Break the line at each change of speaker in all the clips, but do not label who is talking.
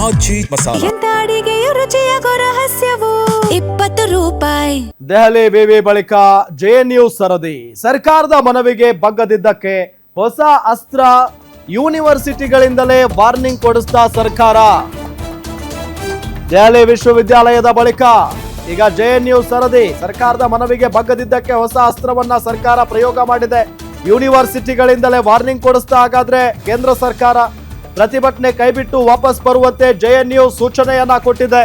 ಆಜಿ ಮಸಾಲ.
ಎಂತ ಅಡಿಗೆಯ ರುಚಿಯಾಗೋ ರಹಸ್ಯವು 20 ರೂಪಾಯಿ.
ದೆಹಲಿ ವಿವಿ ಬಳಿಕ ಜೆಎನ್ಯು ಸರದಿ. ಸರ್ಕಾರದ ಮನವಿಗೆ ಬಗ್ಗದಿದ್ದಕ್ಕೆ ಹೊಸ ಅಸ್ತ್ರ. ಯೂನಿವರ್ಸಿಟಿಗಳಿಂದಲೇ ವಾರ್ನಿಂಗ್ ಕೊಡಿಸ್ತಾ ಸರ್ಕಾರ. ದೆಹಲಿ ವಿಶ್ವವಿದ್ಯಾಲಯದ ಬಳಿಕ ಈಗ ಜೆಎನ್ಯು ಸರದಿ. ಸರ್ಕಾರದ ಮನವಿಗೆ ಬಗ್ಗದಿದ್ದಕ್ಕೆ ಹೊಸ ಅಸ್ತ್ರವನ್ನ ಸರ್ಕಾರ ಪ್ರಯೋಗ ಮಾಡಿದೆ. ಯೂನಿವರ್ಸಿಟಿಗಳಿಂದಲೇ ವಾರ್ನಿಂಗ್ ಕೊಡಿಸ್ತಾ. ಹಾಗಾದ್ರೆ ಕೇಂದ್ರ ಸರ್ಕಾರ ಪ್ರತಿಭಟನೆ ಕೈಬಿಟ್ಟು ವಾಪಸ್ ಬರುವಂತೆ ಜೆಎನ್ಯು ಸೂಚನೆಯನ್ನ ಕೊಟ್ಟಿದೆ.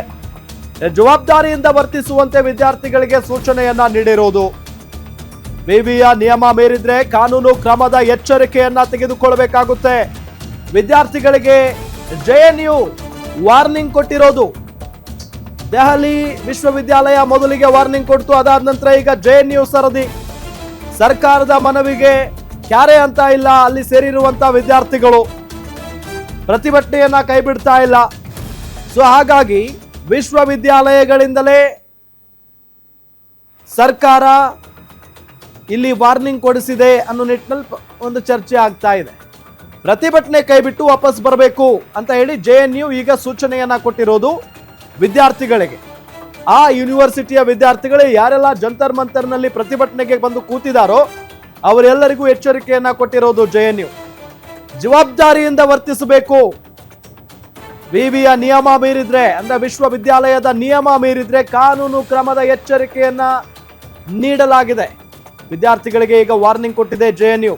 ಜವಾಬ್ದಾರಿಯಿಂದ ವರ್ತಿಸುವಂತೆ ವಿದ್ಯಾರ್ಥಿಗಳಿಗೆ ಸೂಚನೆಯನ್ನ ನೀಡಿರುವುದು. ವಿವಿಯ ನಿಯಮ ಮೀರಿದ್ರೆ ಕಾನೂನು ಕ್ರಮದ ಎಚ್ಚರಿಕೆಯನ್ನ ತೆಗೆದುಕೊಳ್ಳಬೇಕಾಗುತ್ತೆ. ವಿದ್ಯಾರ್ಥಿಗಳಿಗೆ ಜೆಎನ್ಯು ವಾರ್ನಿಂಗ್ ಕೊಟ್ಟಿರೋದು. ದೆಹಲಿ ವಿಶ್ವವಿದ್ಯಾಲಯ ಮೊದಲಿಗೆ ವಾರ್ನಿಂಗ್ ಕೊಡ್ತು, ಅದಾದ ನಂತರ ಈಗ ಜೆಎನ್ಯು ಸರದಿ. ಸರ್ಕಾರದ ಮನವಿಗೆ ಕ್ಯಾರೆ ಅಂತ ಇಲ್ಲ. ಅಲ್ಲಿ ಸೇರಿರುವಂತ ವಿದ್ಯಾರ್ಥಿಗಳು ಪ್ರತಿಭಟನೆಯನ್ನ ಕೈ ಬಿಡ್ತಾ ಇಲ್ಲ. ಸೊ ಹಾಗಾಗಿ ವಿಶ್ವವಿದ್ಯಾಲಯಗಳಿಂದಲೇ ಸರ್ಕಾರ ಇಲ್ಲಿ ವಾರ್ನಿಂಗ್ ಕೊಡಿಸಿದೆ ಅನ್ನೋ ನಿಟ್ಟಿನಲ್ಲಿ ಒಂದು ಚರ್ಚೆ ಆಗ್ತಾ ಇದೆ. ಪ್ರತಿಭಟನೆ ಕೈಬಿಟ್ಟು ವಾಪಸ್ ಬರಬೇಕು ಅಂತ ಹೇಳಿ ಜೆಎನ್ಯು ಈಗ ಸೂಚನೆಯನ್ನ ಕೊಟ್ಟಿರೋದು ವಿದ್ಯಾರ್ಥಿಗಳಿಗೆ. ಆ ಯೂನಿವರ್ಸಿಟಿಯ ವಿದ್ಯಾರ್ಥಿಗಳು ಯಾರೆಲ್ಲ ಜಂತರ್ ಮಂತರ್ನಲ್ಲಿ ಪ್ರತಿಭಟನೆಗೆ ಬಂದು ಕೂತಿದಾರೋ ಅವರೆಲ್ಲರಿಗೂ ಎಚ್ಚರಿಕೆಯನ್ನ ಕೊಟ್ಟಿರೋದು ಜೆಎನ್ಯು. ಜವಾಬ್ದಾರಿಯಿಂದ ವರ್ತಿಸಬೇಕು. ವಿವಿಯ ನಿಯಮ ಮೀರಿದ್ರೆ ಅಂದ್ರೆ ವಿಶ್ವವಿದ್ಯಾಲಯದ ನಿಯಮ ಮೀರಿದ್ರೆ ಕಾನೂನು ಕ್ರಮದ ಎಚ್ಚರಿಕೆಯನ್ನ ನೀಡಲಾಗಿದೆ. ವಿದ್ಯಾರ್ಥಿಗಳಿಗೆ ಈಗ ವಾರ್ನಿಂಗ್ ಕೊಟ್ಟಿದೆ ಜೆಎನ್ಯು.